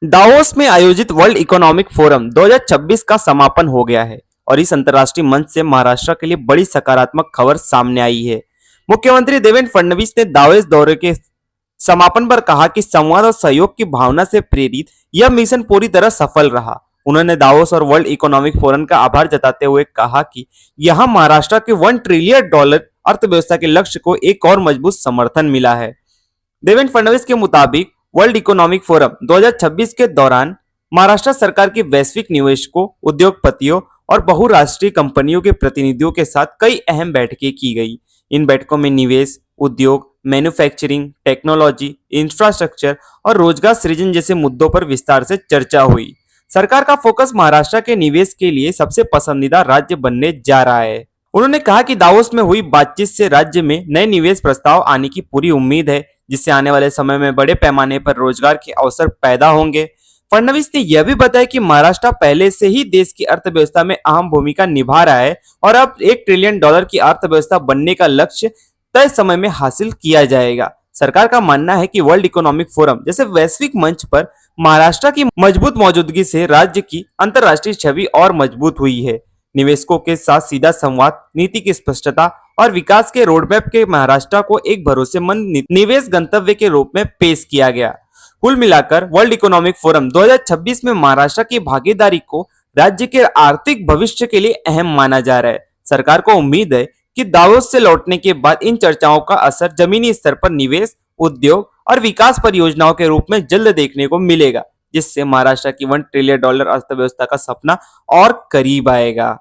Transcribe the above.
Davos में आयोजित world economic forum 2026 का समापन हो गया है और इस अंतर्राष्ट्रीय मंच से महाराष्ट्र के लिए बड़ी सकारात्मक खबर सामने आई है। मुख्यमंत्री देवेंद्र फडणवीस ने दावोस दौरे के समापन पर कहा कि संवाद और सहयोग की भावना से प्रेरित यह मिशन पूरी तरह सफल रहा। उन्होंने दावोस और वर्ल्ड इकोनॉमिक फोरम का आभार जताते हुए कहा कि यहां महाराष्ट्र के $1 ट्रिलियन अर्थव्यवस्था के लक्ष्य को एक और मजबूत समर्थन मिला है। देवेंद्र फडणवीस के मुताबिक वर्ल्ड इकोनॉमिक फोरम 2026 के दौरान महाराष्ट्र सरकार के वैश्विक निवेशकों, उद्योगपतियों और बहुराष्ट्रीय कंपनियों के प्रतिनिधियों के साथ कई अहम बैठकें की गई। इन बैठकों में निवेश, उद्योग, मैन्युफैक्चरिंग, टेक्नोलॉजी, इंफ्रास्ट्रक्चर और रोजगार सृजन जैसे मुद्दों पर विस्तार से चर्चा हुई। सरकार का फोकस महाराष्ट्र के निवेश के लिए सबसे पसंदीदा राज्य बनने जा रहा है। उन्होंने कहा कि दावोस में हुई बातचीत से राज्य में नए निवेश प्रस्ताव आने की पूरी उम्मीद है, जिससे आने वाले समय में बड़े पैमाने पर रोजगार के अवसर पैदा होंगे। फडणवीस ने यह भी बताया कि महाराष्ट्र पहले से ही देश की अर्थव्यवस्था में अहम भूमिका निभा रहा है और अब $1 ट्रिलियन की अर्थव्यवस्था बनने का लक्ष्य तय समय में हासिल किया जाएगा। सरकार का मानना है कि वर्ल्ड इकोनॉमिक फोरम जैसे वैश्विक मंच पर महाराष्ट्र की मजबूत मौजूदगी से राज्य की अंतर्राष्ट्रीय छवि और मजबूत हुई है। निवेशकों के साथ सीधा संवाद, नीति की स्पष्टता और विकास के रोडमैप के महाराष्ट्र को एक भरोसेमंद निवेश गंतव्य के रूप में पेश किया गया। कुल मिलाकर वर्ल्ड इकोनॉमिक फोरम 2026 में महाराष्ट्र की भागीदारी को राज्य के आर्थिक भविष्य के लिए अहम माना जा रहा है। सरकार को उम्मीद है कि दावोस से लौटने के बाद इन चर्चाओं का असर जमीनी स्तर पर निवेश, उद्योग और विकास परियोजनाओं के रूप में जल्द देखने को मिलेगा, जिससे महाराष्ट्र की $1 ट्रिलियन अर्थव्यवस्था का सपना और करीब आएगा।